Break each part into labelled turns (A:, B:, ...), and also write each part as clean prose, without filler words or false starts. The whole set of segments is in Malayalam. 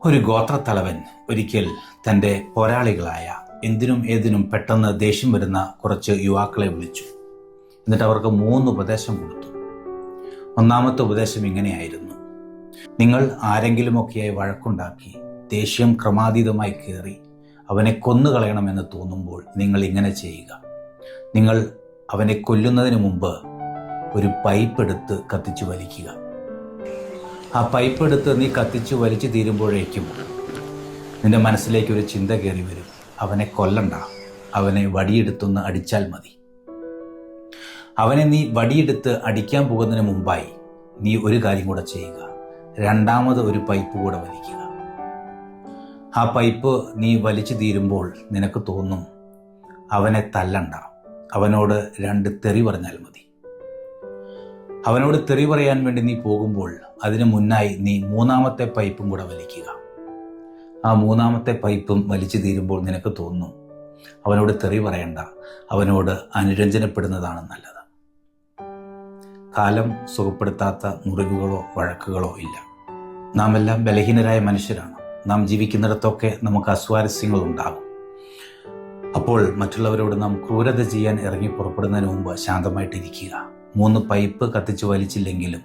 A: ഒരു ഗോത്രത്തലവൻ ഒരിക്കൽ തൻ്റെ പോരാളികളായ എന്തിനും ഏതിനും പെട്ടെന്ന് ദേഷ്യം വരുന്ന കുറച്ച് യുവാക്കളെ വിളിച്ചു. എന്നിട്ട് അവർക്ക് 3 ഉപദേശം കൊടുത്തു. ഒന്നാമത്തെ ഉപദേശം ഇങ്ങനെയായിരുന്നു: നിങ്ങൾ ആരെങ്കിലുമൊക്കെയായി വഴക്കുണ്ടാക്കി ദേഷ്യം ക്രമാതീതമായി കയറി അവനെ കൊന്നുകളയണമെന്ന് തോന്നുമ്പോൾ നിങ്ങൾ ഇങ്ങനെ ചെയ്യുക. നിങ്ങൾ അവനെ കൊല്ലുന്നതിന് മുമ്പ് ഒരു പൈപ്പ് എടുത്ത് കത്തിച്ചു വലിക്കുക. ആ പൈപ്പ് എടുത്ത് നീ കത്തിച്ചു വലിച്ചു തീരുമ്പോഴേക്കും നിന്റെ മനസ്സിലേക്ക് ഒരു ചിന്ത കയറി വരും: അവനെ കൊല്ലണ്ട, അവനെ വടിയെടുത്തൊന്ന് അടിച്ചാൽ മതി. അവനെ നീ വടിയെടുത്ത് അടിക്കാൻ പോകുന്നതിന് മുമ്പായി നീ ഒരു കാര്യം കൂടെ ചെയ്യുക: രണ്ടാമത് ഒരു പൈപ്പ് കൂടെ വലിക്കുക. ആ പൈപ്പ് നീ വലിച്ചു തീരുമ്പോൾ നിനക്ക് തോന്നും അവനെ തല്ലണ്ട, അവനോട് 2 തെറി പറഞ്ഞാൽ മതി. അവനോട് തെറി പറയാൻ വേണ്ടി നീ പോകുമ്പോൾ അതിനു മുന്നായി നീ 3ാമത്തെ പൈപ്പും കൂടെ വലിക്കുക. ആ 3ാമത്തെ പൈപ്പും വലിച്ചു തീരുമ്പോൾ നിനക്ക് തോന്നും അവനോട് തെറി പറയണ്ട, അവനോട് അനുരഞ്ജനപ്പെടുന്നതാണ് നല്ലത്. കാലം സുഖപ്പെടുത്താത്ത മുറിവുകളോ വഴക്കുകളോ ഇല്ല. നാം എല്ലാം ബലഹീനരായ മനുഷ്യരാണ്. നാം ജീവിക്കുന്നിടത്തൊക്കെ നമുക്ക് അസ്വാരസ്യങ്ങൾ ഉണ്ടാകും. അപ്പോൾ മറ്റുള്ളവരോട് നാം ക്രൂരത ചെയ്യാൻ ഇറങ്ങി പുറപ്പെടുന്നതിന് മുമ്പ് ശാന്തമായിട്ടിരിക്കുക. 3 പൈപ്പ് കത്തിച്ച് വലിച്ചില്ലെങ്കിലും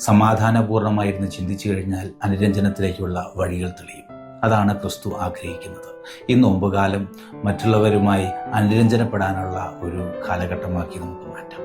A: സമാധാനപൂർണ്ണമായിരുന്നു ചിന്തിച്ചു കഴിഞ്ഞാൽ അനുരഞ്ജനത്തിലേക്കുള്ള വഴികൾ തെളിയും. അതാണ് ക്രിസ്തു ആഗ്രഹിക്കുന്നത്. ഈ നോമ്പുകാലം മറ്റുള്ളവരുമായി അനുരഞ്ജനപ്പെടാനുള്ള ഒരു കാലഘട്ടമാക്കി നമുക്ക് മാറ്റാം.